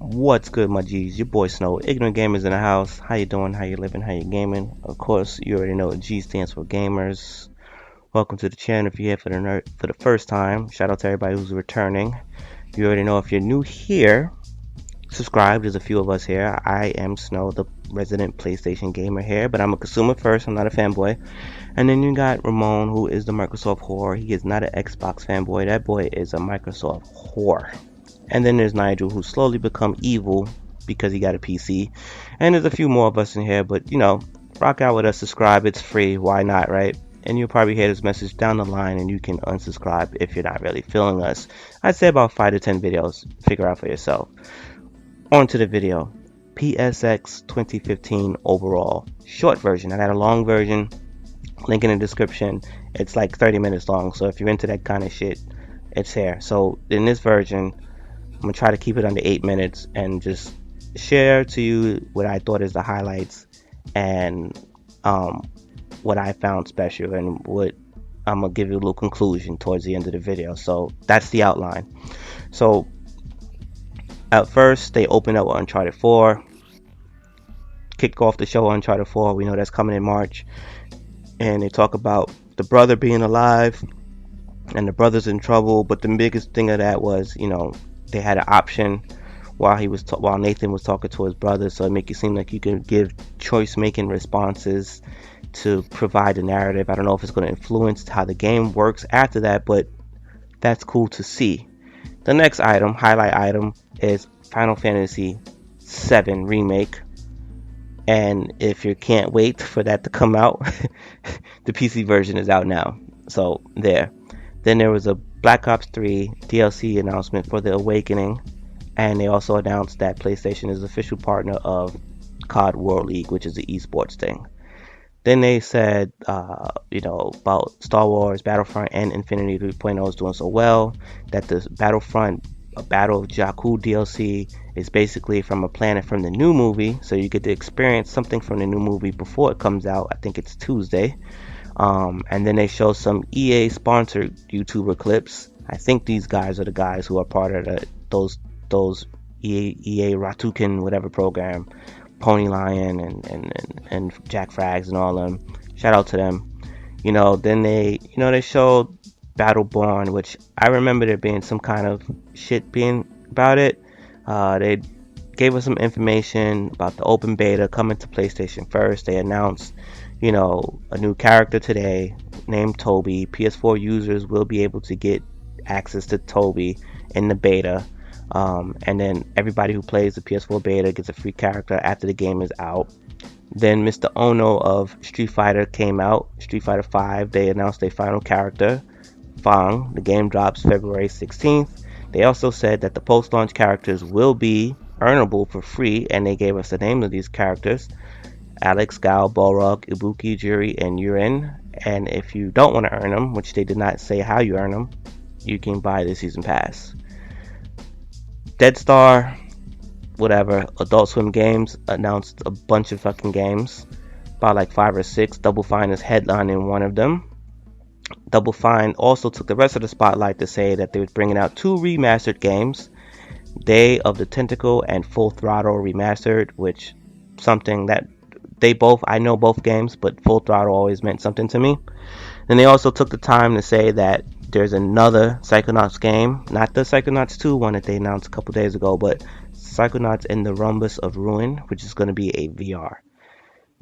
What's good, my G's? Your boy Snow, Ignorant Gamers in the house. How you doing? How you living? How you gaming? Of course, you already know what G stands for, Gamers. Welcome to the channel. If you're here for the first time, shout out to everybody who's returning. You already know if you're new here, subscribe. There's a few of us here. I am Snow, the resident PlayStation gamer here, but I'm a consumer first. I'm not a fanboy. And then you got Ramon, who is the Microsoft whore. He is not an Xbox fanboy. That boy is a Microsoft whore. And then there's Nigel, who's slowly become evil because he got a PC. And there's a few more of us in here, but rock out with us, subscribe, it's free, why not, right? And you'll probably hear this message down the line and you can unsubscribe if you're not really feeling us. I'd say about 5 to 10 videos, figure out for yourself. On to the video. PSX 2015 overall. Short version. I got a long version, link in the description. It's like 30 minutes long, so if you're into that kind of shit, it's here. So in this version, I'm gonna try to keep it under 8 minutes and just share to you what I thought is the highlights and what I found special, and what I'm gonna give you a little conclusion towards the end of the video. So that's the outline. So at first they opened up with Uncharted 4, kicked off the show Uncharted 4. We know that's coming in March, and they talk about the brother being alive and the brother's in trouble. But the biggest thing of that was, they had an option while Nathan was talking to his brother, so it make it seem like you can give choice making responses to provide the narrative. I don't know if it's going to influence how the game works after that, but that's cool to see. The next highlight item, is Final Fantasy VII Remake. And if you can't wait for that to come out, the PC version is out now. So there. Then there was a Black Ops 3 DLC announcement for The Awakening, and they also announced that PlayStation is official partner of COD World League, which is the esports thing. Then they said, about Star Wars Battlefront and Infinity 3.0 is doing so well, that the Battlefront Battle of Jakku DLC is basically from a planet from the new movie, so you get to experience something from the new movie before it comes out. I think it's Tuesday. And then they show some EA sponsored YouTuber clips. I think these guys are the guys who are part of those EA Ratuken whatever program, Pony Lion and Jack Frags and all them. Shout out to them. Then they showed Battleborn, which I remember there being some kind of shit being about it. They gave us some information about the open beta coming to PlayStation first. They announced a new character today named Toby. PS4 users will be able to get access to Toby in the beta, and then everybody who plays the PS4 beta gets a free character after the game is out. Then Mr. Ono of Street Fighter came out. Street Fighter 5, they announced their final character, Fang. The game drops February 16th. They also said that the post-launch characters will be earnable for free, and they gave us the names of these characters: Alex, Gal, Balrog, Ibuki, Juri, and Yurin. And if you don't want to earn them, which they did not say how you earn them, you can buy the season pass. Dead Star, whatever, Adult Swim Games announced a bunch of fucking games, about like 5 or 6. Double Fine is headlining one of them. Double Fine also took the rest of the spotlight to say that they were bringing out 2 remastered games, Day of the Tentacle and Full Throttle Remastered, which something that I know both games, but Full Throttle always meant something to me. And they also took the time to say that there's another Psychonauts game, not the Psychonauts 2 one that they announced a couple days ago, but Psychonauts in the Rhombus of Ruin, which is going to be a VR.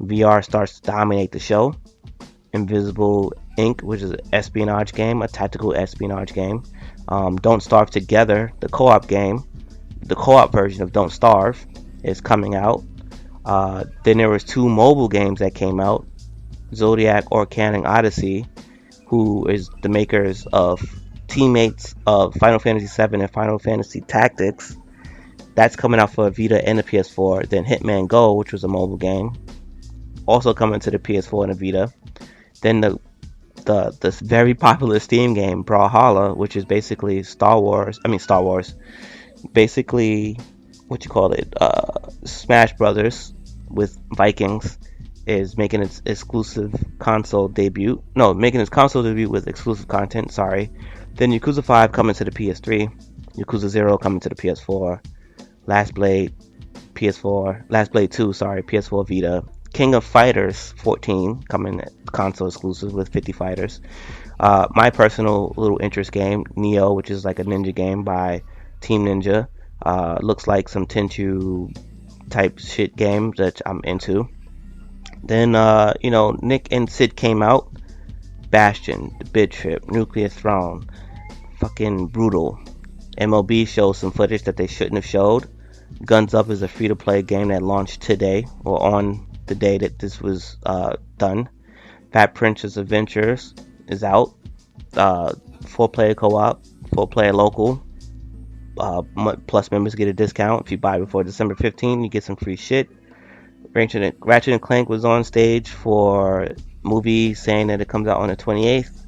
VR starts to dominate the show. Invisible Inc., which is an espionage game, a tactical espionage game. Don't Starve Together, the co-op game, the co-op version of Don't Starve, is coming out. Then there was 2 mobile games that came out. Zodiac Orcaning Odyssey, who is the makers of teammates of Final Fantasy VII and Final Fantasy Tactics. That's coming out for Vita and the PS4. Then Hitman Go, which was a mobile game, also coming to the PS4 and the Vita. Then the very popular Steam game Brawlhalla, which is basically Star Wars. Basically, Smash Brothers with Vikings, is making its exclusive console debut. No, making its console debut with exclusive content. Sorry. Then Yakuza 5 coming to the PS3. Yakuza 0 coming to the PS4. Last Blade PS4, Last Blade 2, sorry, PS4 Vita. King of Fighters 14 coming console exclusive with 50 fighters. My personal little interest game, Neo, which is like a ninja game by Team Ninja. Looks like some Tenchu type shit games that I'm into. Then, Nick and Sid came out. Bastion, The Bid Trip, Nuclear Throne, fucking brutal. MLB shows some footage that they shouldn't have showed. Guns Up is a free-to-play game that launched today, or on the day that this was done. Fat Princess Adventures is out. 4-player co-op, 4-player local. Plus members get a discount. If you buy before December 15th, you get some free shit. Ratchet and Clank was on stage for movie saying that it comes out on the 28th.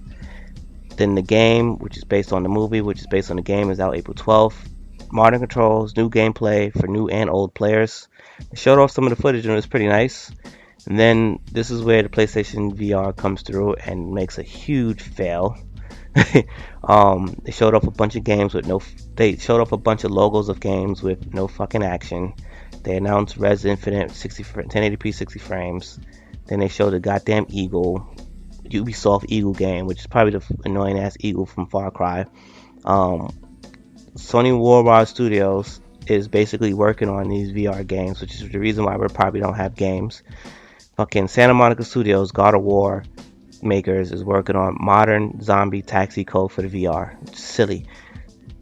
Then the game, which is based on the movie, which is based on the game, is out April 12th. Modern controls, new gameplay for new and old players. They showed off some of the footage and it was pretty nice. And then this is where the PlayStation VR comes through and makes a huge fail. They showed off a bunch of games with no. They showed off a bunch of logos of games with no fucking action. They announced Res Infinite 1080p 60 frames. Then they showed the goddamn Eagle, Ubisoft Eagle game, which is probably the annoying ass Eagle from Far Cry. Sony Worldwide Studios is basically working on these VR games, which is the reason why we probably don't have games. Fucking Santa Monica Studios, God of War makers, is working on Modern Zombie Taxi Code for the VR. It's silly.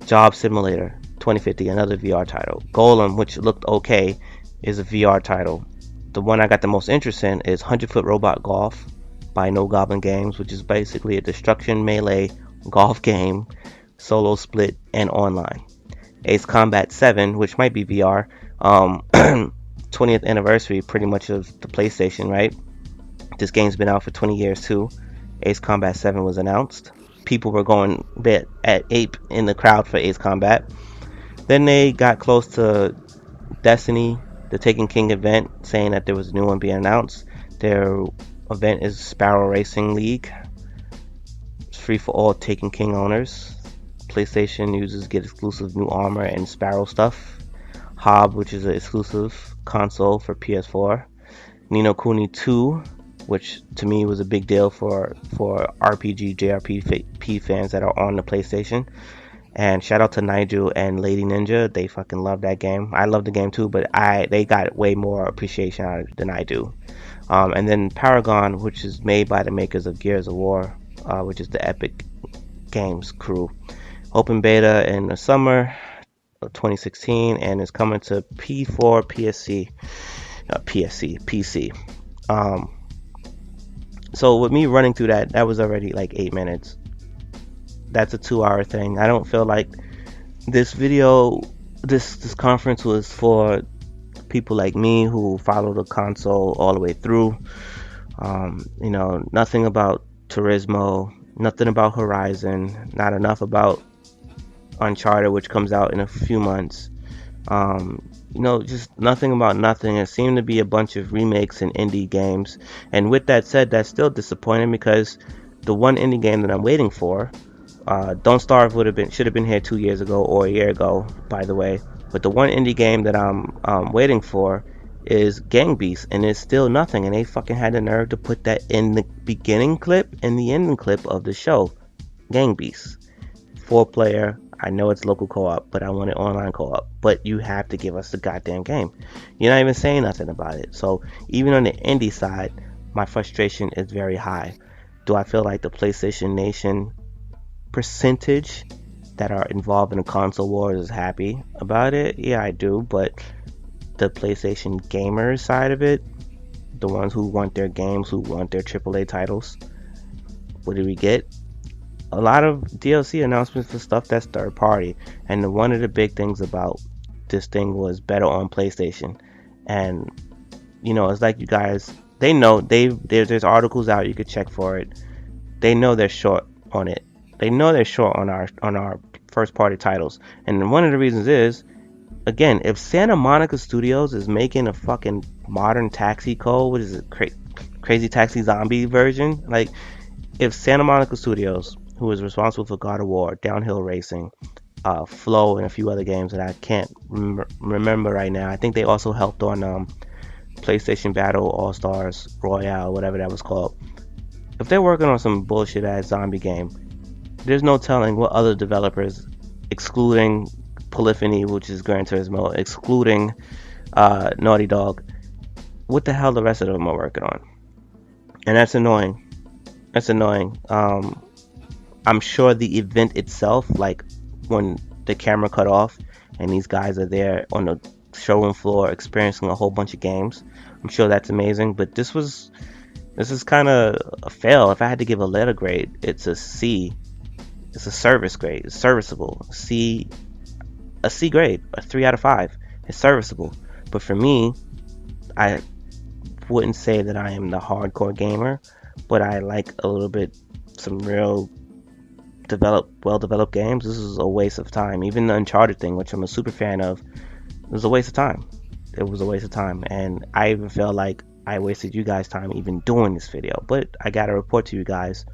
Job Simulator 2050, another VR title. Golem, which looked okay, is a VR title. The one I got the most interest in is 100-Foot Robot Golf by No Goblin Games, which is basically a destruction melee golf game, solo, split, and online. Ace Combat 7, which might be VR, 20th anniversary pretty much of the PlayStation, right? This game's been out for 20 years too. Ace Combat 7 was announced. People were going bit at ape in the crowd for Ace Combat. Then they got close to Destiny, the Taken King event, saying that there was a new one being announced. Their event is Sparrow Racing League. It's free for all Taken King owners. PlayStation users get exclusive new armor and Sparrow stuff. Hob, which is an exclusive console for PS4. Ni no Kuni 2, which to me was a big deal for RPG, JRPG fans that are on the PlayStation. And shout out to Nigel and Lady Ninja. They fucking love that game. I love the game too, but they got way more appreciation out of it than I do. And then Paragon, which is made by the makers of Gears of War, which is the Epic Games crew. Open beta in the summer of 2016 and is coming to P4, PC. So with me running through that was already like 8 minutes. That's a 2-hour thing. I don't feel like this conference was for people like me who follow the console all the way through. Nothing about Turismo, nothing about Horizon, not enough about Uncharted, which comes out in a few months. Just nothing about nothing. It seemed to be a bunch of remakes and indie games. And with that said, that's still disappointing because the one indie game that I'm waiting for, Don't Starve should have been here 2 years ago or a year ago, by the way. But the one indie game that I'm waiting for is Gang Beasts, and it's still nothing. And they fucking had the nerve to put that in the beginning clip and the ending clip of the show. Gang Beasts, 4-player. I know it's local co-op, but I want it online co-op. But you have to give us the goddamn game. You're not even saying nothing about it. So even on the indie side, my frustration is very high. Do I feel like the PlayStation Nation percentage that are involved in the console wars is happy about it? Yeah, I do. But the PlayStation gamers side of it, the ones who want their games, who want their AAA titles, what do we get? A lot of DLC announcements for stuff that's third party. And one of the big things about this thing was better on PlayStation. And it's like you guys, they know there's articles out, you could check for it. They know they're short on it. They know they're short on our first party titles. And one of the reasons is, again, if Santa Monica Studios is making a fucking modern taxi code, what is it, crazy taxi zombie version? Like, if Santa Monica Studios, who is responsible for God of War, Downhill Racing, Flow, and a few other games that I can't remember right now. I think they also helped on PlayStation Battle All Stars Royale, whatever that was called. If they're working on some bullshit ass zombie game, there's no telling what other developers, excluding Polyphony, which is Gran Turismo, excluding Naughty Dog, what the hell the rest of them are working on. And that's annoying. That's annoying. I'm sure the event itself, like when the camera cut off and these guys are there on the showroom floor experiencing a whole bunch of games, I'm sure that's amazing. But this is kind of a fail. If I had to give a letter grade, it's a C. It's a service grade. It's serviceable. A C grade, a 3 out of 5. It's serviceable. But for me, I wouldn't say that I am the hardcore gamer, but I like a little bit some real well developed games. This is a waste of time. Even the Uncharted thing, which I'm a super fan of, it was a waste of time. It was a waste of time, and I even felt like I wasted you guys' time even doing this video. But I gotta report to you guys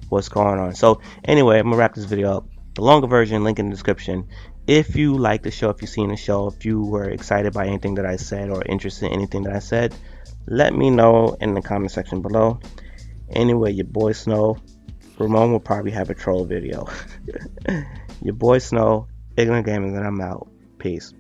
what's going on. So anyway, I'm gonna wrap this video up. The longer version, link in the description. If you like the show, if you've seen the show, if you were excited by anything that I said or interested in anything that I said, let me know in the comment section below. Anyway, your boy Snow, Ramon will probably have a troll video. Your boy Snow, Ignorant Gamers, and I'm out. Peace.